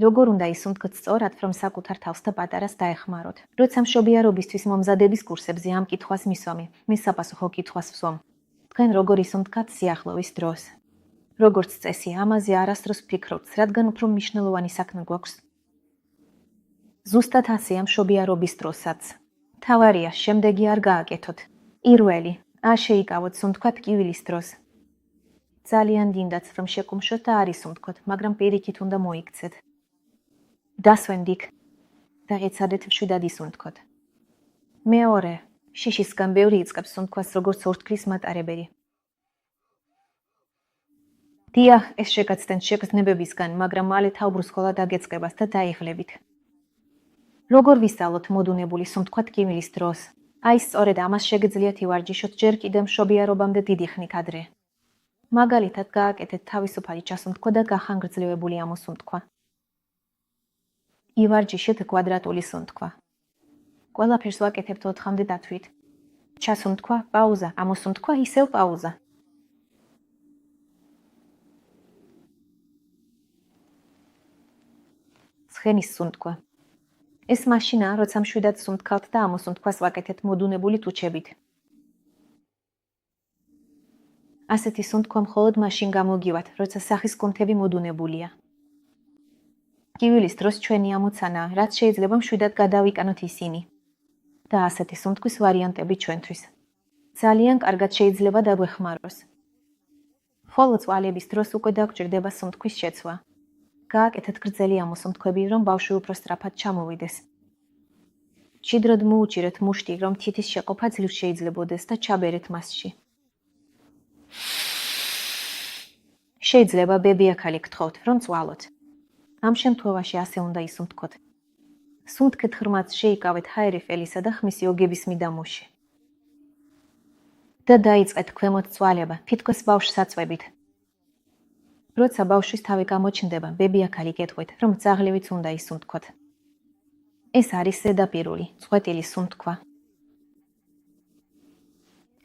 როგორ უნდა ისუნთქოთ სწორად, რომ საკუთარ თავს და პატარას დაეხმაროთ. როცა მშობიარობისთვის მომზადების კურსებზე ამ კითხვას მისვამი, მის საპასუხო კითხვას ვსვამ. თქვენ როგორ ისუნთქათ სიახლოვის დროს? როგორც წესი, ამაზე არასდროს ვფიქრობთ, რადგან უფრო მნიშვნელოვანი საქმე გვაქვს. ზუსტად ასეა მშობიარობის დროსაც. მთავარია, შემდეგი არ გააკეთოთ. პირველი, არ შეიკავოთ სუნთქვა ტკივილის დროს. ძალიან გინდათ, რომ შეკუმშოთ და არ ისუნთქოთ, მაგრამ პირიქით უნდა მოიქცეთ. დასვენდით და ეცადეთ მშვიდად ისუნთქოთ. მეორე, შიშისგან ბევრი იწყებს სუნთქვას როგორც ორთქლის მატარებელი. დიახ, ეს შეგაცდენთ შეგრძნებებისგან, მაგრამ მალე თავბრუსხოლა დაგეწყებას და დაიღლებით. როგორ ვისწავლოთ მოდუნებული სუნთქვა ტკივილის დროს? აი სწორედ ამას შეგიძლიათ ივარჯიშოთ ჯერ კიდევ მშობიარობამდე დიდი ხნით ადრე. მაგალითად, გააკეთეთ თავისუფალი ჩასუნთქვა და გახანგრძლივებული ამოსუნთქვა. ივარჯიშეთ კვადრატული სუნთქვა. ყველაფერს ვაკეთებთ 4-მდე დათვლით. ჩასუნთქვა, პაუზა, ამოსუნთქვა, ისევ პაუზა. ცხენის სუნთქვა. ეს მაშინაა, როცა მშვიდად სუნთქავთ და ამოსუნთქვას ვაკეთეთ მოდუნებული ტუჩებით. ასეთი სუნთქვა მხოლოდ მაშინ გამოგივათ, როცა სახის კუნთები მოდუნებულია. ტკივილის დროს ჩვენი ამოცანაა, რაც შეიძლება მშვიდად გადავიკანოთ ისინი. და ასეთი სუნთქვის ვარიანტები ჩვენთვის. ძალიან კარგად შეიძლება დაგვეხმაროს. ხოლო წვალების დროს უკვე დაგჭირდება სუნთქვის შეცვა. გააკეთეთ გრძელი ამოსუნთქვები, რომ ბავშვი უფრო სწრაფად ჩამოვიდეს. მჭიდროდ მოუჭირეთ მუშტი, რომ თითის შეყოფა ძლივს შეიძლებოდეს და ჩაბერეთ მასში. შეიძლება ბებიაქალი გთხოვთ, რომ წვალოთ. ამ შემთხვევაში ასე უნდა ისუნთქოთ. სუნთქეთ ღრმად, შეიკავეთ ჰაერი ყელისა და ხმისი ოგების მიდამოში. და დაიწყეთ ქვემოთ წვალება, თითქოს ბავშვს აწვევით. როცა ბავშვის თავი გამოჩნდება, ბებიაქალი გეტყვით, რომ ძაღლივიც უნდა ისუნთქოთ. ეს არის ზედაპირული, წყვეტილი სუნთქვა.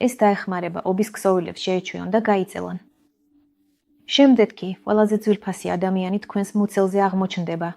ეს დაეხმარება ობის ქსოვილებს შეეჩვიონ და გაიწელონ. შემდეგ კი ყველაზე ძვირფასი ადამიანი თქვენს მუცელზე აღმოჩნდება.